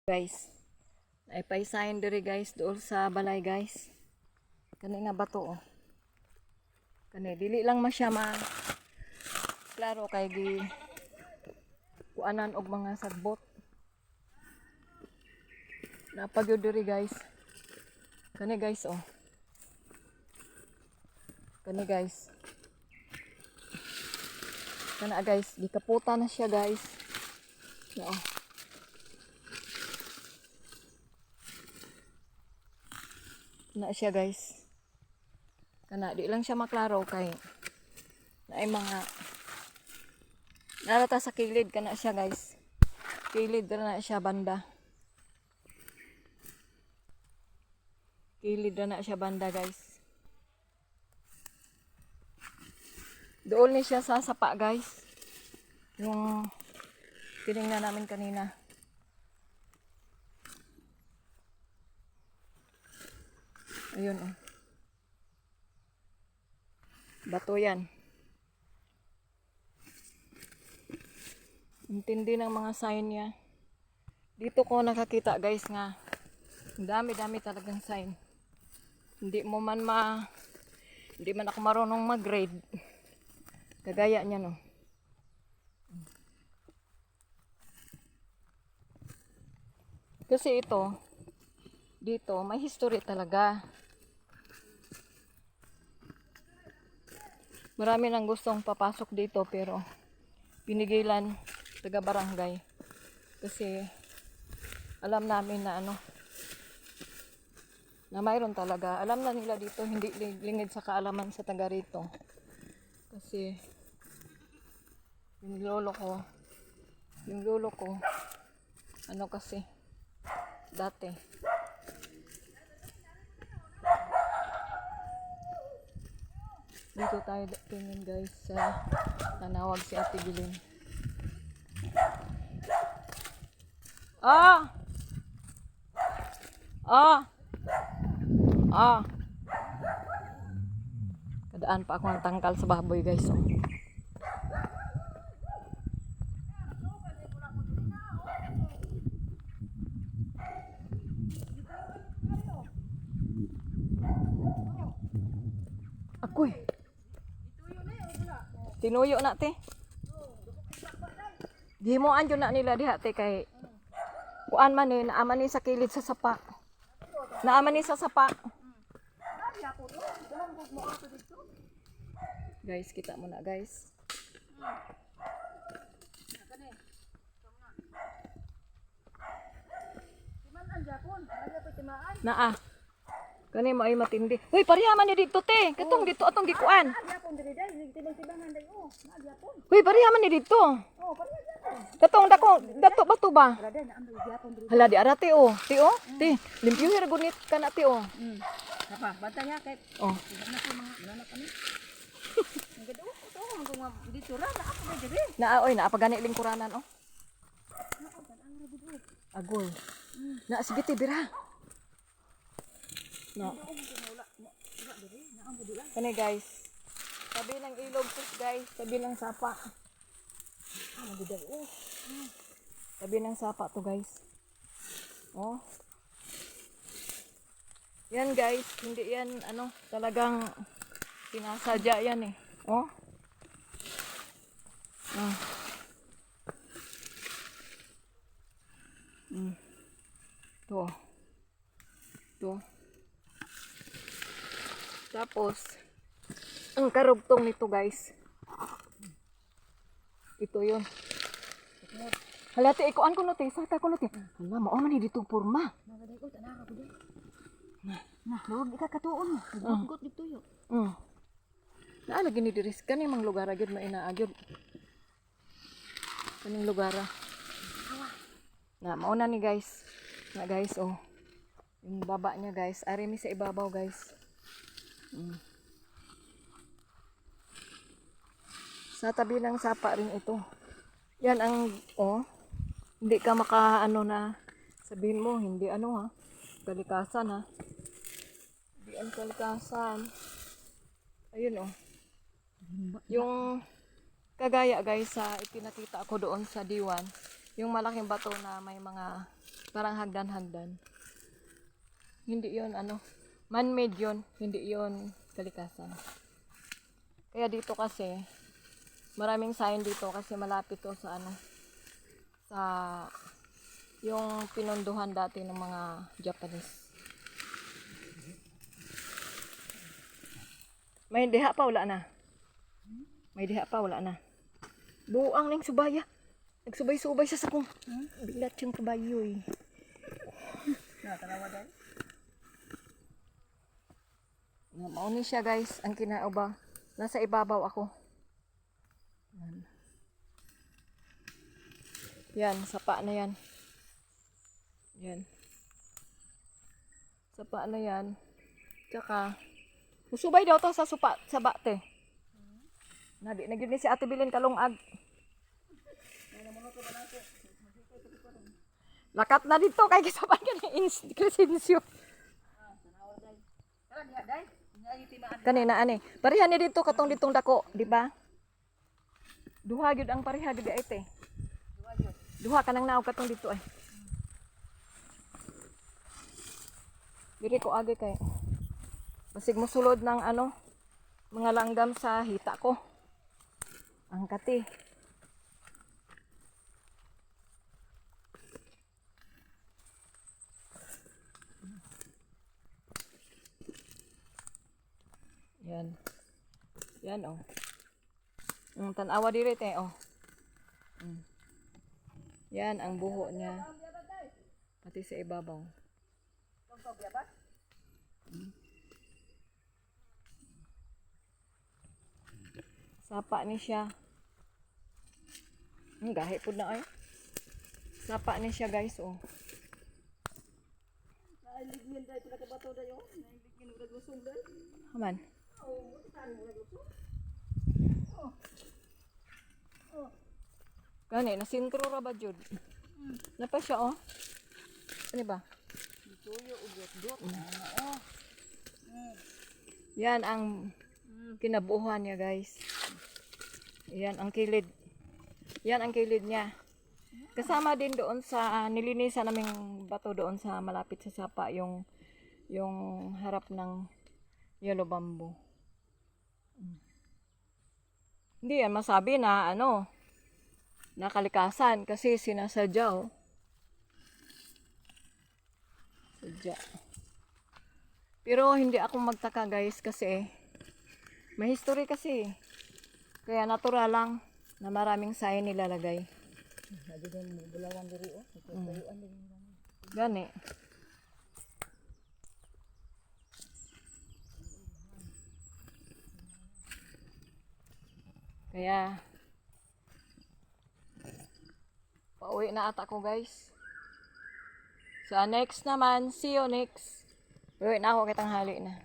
Guys, ay paisahin diri guys dool sa balay guys. Kani nga bato oh. Kani dili lang masya klaro kay gi kuanan og mga sagbot. Napagyud diri guys. Kani guys oh. Kani guys. Kana guys, gikaputa na siya guys. Oo. Na siya guys. Kana di lang siya maklaro kay naay mga narata sa kilid kana siya guys. Kilid na siya banda. Kilid na siya banda guys. Doon ni siya sa sapa guys. Yung tinignan namin kanina. Ayun oh. Bato yan. Intindi ng mga sign niya. Dito ko nakakita guys nga dami-dami talagang sign. Hindi man ako marunong mag-grade. Kagaya niya no. Kasi ito dito may history talaga. Marami nang gustong papasok dito pero pinigilan taga barangay kasi alam namin na na mayroon talaga. Alam na nila dito, hindi lingid sa kaalaman sa taga rito. Kasi yung lolo ko kasi dati dito tayo tingin guys sa nanawag si Ate Gilin. Kadaan pa ako ng tangkal sa baboy guys oh. Akoy tinuyo na te. Di mo anjo na nila diha te kay kuan man ni naaman ni sa kilid sa sapa. Naaman ni sa sapa. Guys, kita mo na guys. Naa. Kani mo ay matindi. Uy, parihaman ni dito te. Katong dito atong gikuan. Uy, parihaman ni dito. Katong dato bato ba? Hala di ara te oh. Te oh. Te, limpyo ra gunit kana te oh. Apa, bantaya kay. Oh. Dito ra na ako diri. Oy, naapagani lingkuranan oh. Agoy. Na sige te bira. No. Kani guys. Tabi ng ilog sis guys, tabi ng sapa. Tabi ng sapa to guys. Oh. Yan guys, hindi yan talagang pinasadya yan eh. Oh. To. Tapos ang karugtong nito guys. Ito 'yun. Halati ikuan ko no te, sata ko no te. Hala, mao man ni dito porma. Nagadigot ana ka diri. Nah, luwag ikakatuon. Gugot dito yo. Naa lagi ni diri kani mang lugar gyud mainaagyon. Kaning lugar. Na mao na ni guys. Na guys oh. Yung baba niya guys, ari mi sa ibabaw guys. Sa tabi ng sapa rin ito. Yan ang hindi ka na sabihin mo hindi kalikasan ha. Hindi ang kalikasan. Ayun yung kagaya guys sa ipinakita ko doon sa diwan. Yung malaking bato na may mga parang hagdan-hagdan. Hindi yon ano, man-made yon, hindi yon kalikasan. Kaya dito kasi, maraming sign dito kasi malapit to sa ano, sa yung pinunduhan dati ng mga Japanese. May diha pa, wala na. May diha pa, wala na. Buang ning subaya. Nagsubay-subay siya sa kung bilat yung kabayo eh. Tanawa dahil. Mauni siya guys, ang kinauba. Nasa ibabaw ako. Yan. Yan, sapa na yan. Yan. Sapa na yan. Tsaka, musubay daw to sa supa, sa bate. Nadi, nagyun ni si Ate Bilin kalungag. Lakat na dito kay gisapan ka ni Crescencio. Tanawa dahil. Tara diha dahil. Nga timaan. Kanina ani. Pareha ni dito katong ditong dako, di ba? Duha gyud ang pareha gyud ite. Duha ka nang naog katong dito ay. Diri ko agi kay. Basig mo sulod ng ano, mga langgam sa hita ko. Ang kati. Yan. Yan oh. Tanawa diri te oh. Yan ang buho niya. Pati sa ibabaw. Sapa ni siya. Gahi pud na ay. Sapa ni siya guys oh. Ligmin dahil sila kabato dahil. Ligmin ulag lusong dahil. Haman. Gani, nasintro ra ba jud? Napa siya oh? Ano ba? Tuyo ugot-got. Yan ang kinabuuhan niya guys. Yan ang kilid. Yan ang kilid niya. Kasama din doon sa nilinisan naming bato doon sa malapit sa sapa yung harap ng yellow bamboo. Hindi yan masabi na ano na kalikasan kasi sinasadya oh. Sadya. Pero hindi ako magtaka guys kasi may history kasi. Kaya natural lang na maraming sign nilalagay. Lagi din mo bulawan diri oh. Bulawan din. Gani. Kaya pauwi na ata ko guys. Sa next naman, see you next. Uwi na ako kitang hali na.